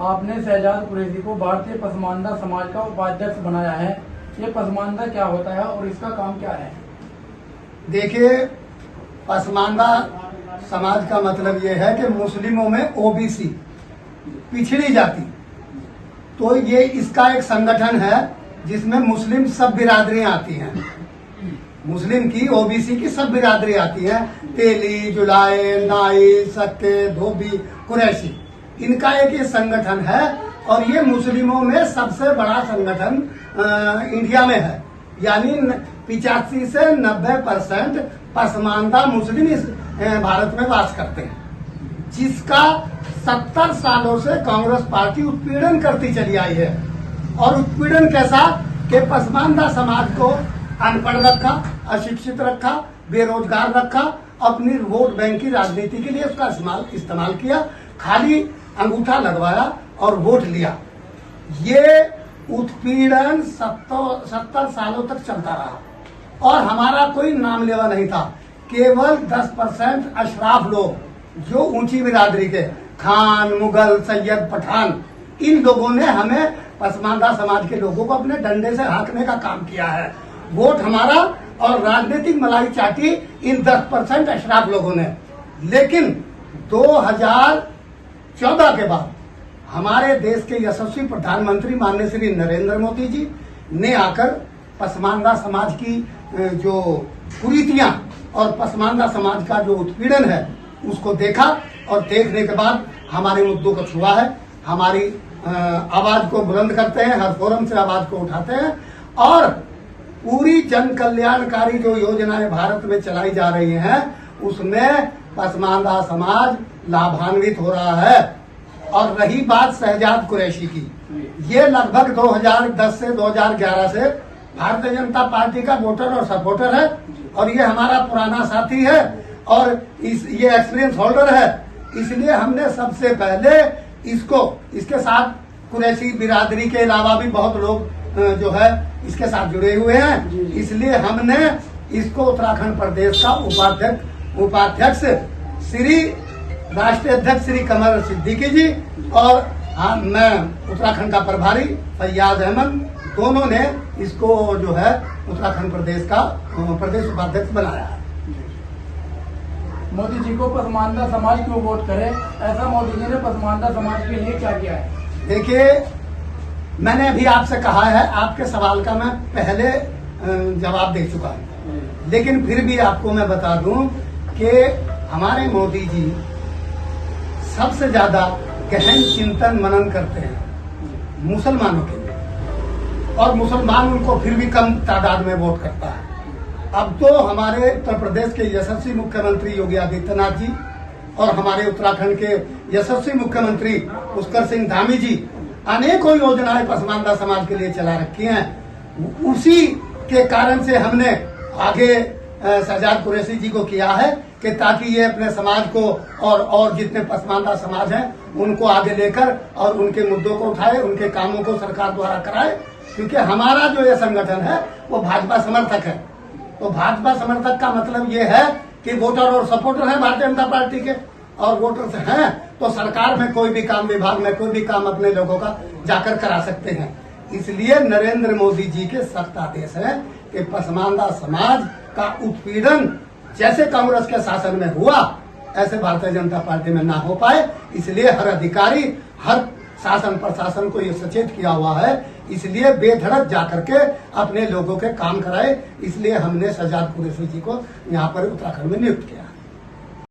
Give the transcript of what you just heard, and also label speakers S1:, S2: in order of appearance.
S1: आपने शहजाद कुरैशी को भारतीय पसमानदा समाज का उपाध्यक्ष बनाया है। ये पसमानदा क्या होता है और इसका काम क्या है?
S2: देखिए, पसमानदा समाज का मतलब ये है कि मुस्लिमों में ओबीसी, पिछड़ी जाति, तो ये इसका एक संगठन है जिसमें मुस्लिम सब बिरादरियां आती हैं। मुस्लिम की, ओबीसी की सब बिरादरी आती है। तेली, जुलाए, नाई, सक्के, धोबी, कुरैशी, इनका एक ये संगठन है और ये मुस्लिमों में सबसे बड़ा संगठन इंडिया में है। यानी 85 से 90% पसमानदा मुस्लिम इस भारत में वास करते हैं, जिसका 70 सालों से कांग्रेस पार्टी उत्पीड़न करती चली आई है। और उत्पीड़न कैसा कि पसमानदा समाज को अनपढ़ रखा, अशिक्षित रखा, बेरोजगार रखा, अपनी वोट बैंक की राजनीति के लिए उसका इस्तेमाल किया, खाली अंगूठा लगवाया और वोट लिया। ये उत्पीड़न 70 सालों तक चलता रहा और हमारा कोई नाम लेवा नहीं था। केवल 10% अशराफ लोग, जो ऊंची बिरादरी के, खान, मुगल, सैयद, पठान, इन लोगों ने हमें पसमानदा समाज के लोगों को अपने डंडे से हाँकने का काम किया है। वोट हमारा और राजनीतिक मलाई चाटी इन 10% अशराफ लोगों ने। लेकिन 2014 के बाद हमारे देश के यशस्वी प्रधानमंत्री माननीय श्री नरेंद्र मोदी जी ने आकर पसमानदा समाज की जो कुरीतियां और पसमानदा समाज का जो उत्पीड़न है उसको देखा और देखने के बाद हमारे मुद्दों को छुआ है। हमारी आवाज को बुलंद करते हैं, हर फोरम से आवाज को उठाते हैं और पूरी जन कल्याणकारी जो योजनाएं भारत में चलाई जा रही हैं उसमें पसमानदा समाज लाभान्वित हो रहा है। और रही बात शहजाद कुरैशी की, ये लगभग 2010 से 2011 से भारतीय जनता पार्टी का वोटर और सपोर्टर है और ये हमारा पुराना साथी है और ये एक्सपीरियंस होल्डर है। इसलिए हमने सबसे पहले इसके साथ कुरैशी बिरादरी के अलावा भी बहुत लोग जो है इसके साथ जुड़े हुए हैं। इसलिए हमने इसको उत्तराखंड प्रदेश का उपाध्यक्ष श्री राष्ट्रीय अध्यक्ष श्री कमर सिद्दीकी जी और मैं उत्तराखंड का प्रभारी फैयाज अहमद, दोनों ने इसको जो है उत्तराखंड प्रदेश का प्रदेश उपाध्यक्ष बनाया है।
S1: मोदी जी को पसमानदा समाज क्यों वोट करे? ऐसा मोदी जी ने पसमानदा समाज के लिए क्या किया है?
S2: देखिए, मैंने अभी आपसे कहा है, आपके सवाल का मैं पहले जवाब दे चुका हूं, लेकिन फिर भी आपको मैं बता दूं कि हमारे मोदी जी सबसे ज्यादा गहन चिंतन मनन करते हैं मुसलमानों के लिए और मुसलमान उनको फिर भी कम तादाद में वोट करता है। अब तो हमारे उत्तर प्रदेश के यशस्वी मुख्यमंत्री योगी आदित्यनाथ जी और हमारे उत्तराखंड के यशस्वी मुख्यमंत्री पुष्कर सिंह धामी जी अनेकों योजनाएं पसमानदा समाज के लिए चला रखी हैं। उसी के कारण से हमने आगे शहजाद कुरैशी जी को किया है कि ताकि ये अपने समाज को और जितने पसमानदा समाज हैं उनको आगे लेकर और उनके मुद्दों को उठाए, उनके कामों को सरकार द्वारा कराए। क्योंकि हमारा जो ये संगठन है वो भाजपा समर्थक है। तो भाजपा समर्थक का मतलब ये है कि वोटर और सपोर्टर है भारतीय जनता पार्टी के और वोटर्स हैं तो सरकार में कोई भी काम, विभाग में कोई भी काम अपने लोगों का जाकर करा सकते हैं। इसलिए नरेंद्र मोदी जी के सख्त आदेश है कि पसमानदा समाज का उत्पीड़न जैसे कांग्रेस के शासन में हुआ ऐसे भारतीय जनता पार्टी में ना हो पाए। इसलिए हर अधिकारी, हर शासन प्रशासन को ये सचेत किया हुआ है, इसलिए बेधड़क जाकर के अपने लोगों के काम कराए। इसलिए हमने शहजाद कुरैशी जी को यहाँ पर उत्तराखंड में नियुक्त किया।